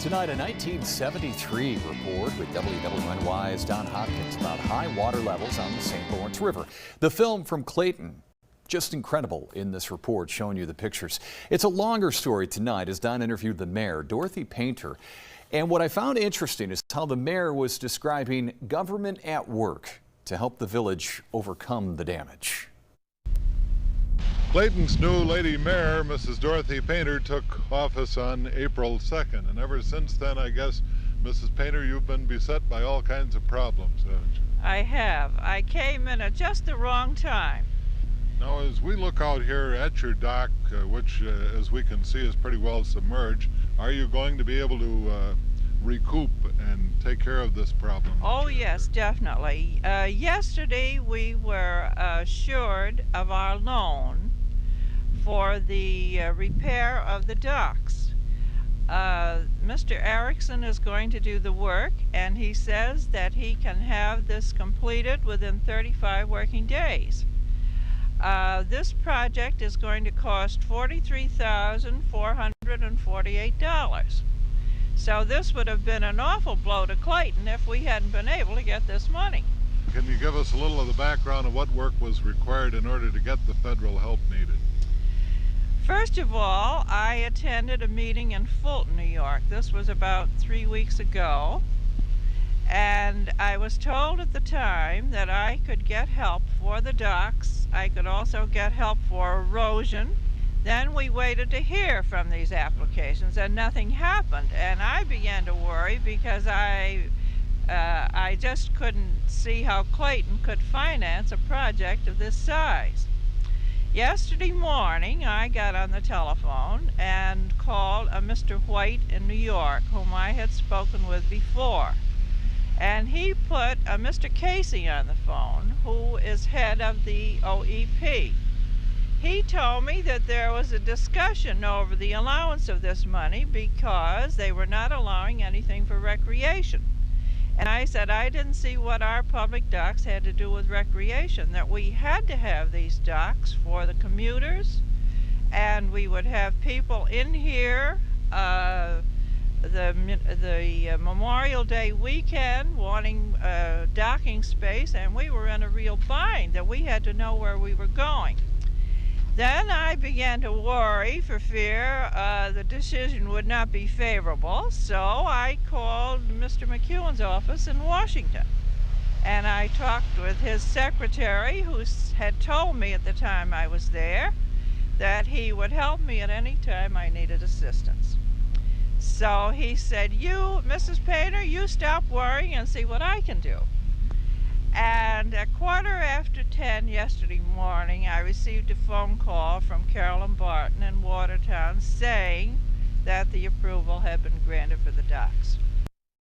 Tonight, a 1973 report with WWNY's Don Hopkins about high water levels on the St. Lawrence River. The film from Clayton, just incredible in this report, showing you the pictures. It's a longer story tonight as Don interviewed the mayor, Dorothy Painter. And what I found interesting is how the mayor was describing government at work to help the village overcome the damage. Clayton's new lady mayor, Mrs. Dorothy Painter, took office on April 2nd. And ever since then, I guess, Mrs. Painter, you've been beset by all kinds of problems, haven't you? I have. I came in at just the wrong time. Now, as we look out here at your dock, which, as we can see, is pretty well submerged, are you going to be able to recoup and take care of this problem? Oh, yes, definitely. Yesterday, we were assured of our loan for the repair of the docks. Mr. Erickson is going to do the work, and he says that he can have this completed within 35 working days. This project is going to cost $43,448. So this would have been an awful blow to Clayton if we hadn't been able to get this money. Can you give us a little of the background of what work was required in order to get the federal help needed? First of all, I attended a meeting in Fulton, New York. This was about 3 weeks ago. And I was told at the time that I could get help for the docks. I could also get help for erosion. Then we waited to hear from these applications and nothing happened. And I began to worry because I just couldn't see how Clayton could finance a project of this size. Yesterday morning, I got on the telephone and called a Mr. White in New York, whom I had spoken with before. And he put a Mr. Casey on the phone, who is head of the OEP. He told me that there was a discussion over the allowance of this money because they were not allowing anything for recreation. And I said I didn't see what our public docks had to do with recreation, that we had to have these docks for the commuters, and we would have people in here the Memorial Day weekend wanting docking space, and we were in a real bind that we had to know where we were going. Then I began to worry for fear the decision would not be favorable, so I called Mr. McEwen's office in Washington. And I talked with his secretary, who had told me at the time I was there that he would help me at any time I needed assistance. So he said, "You, Mrs. Painter, you stop worrying and see what I can do." And at 10:15 yesterday morning, I received a phone call from Carolyn Barton in Watertown saying that the approval had been granted for the docks.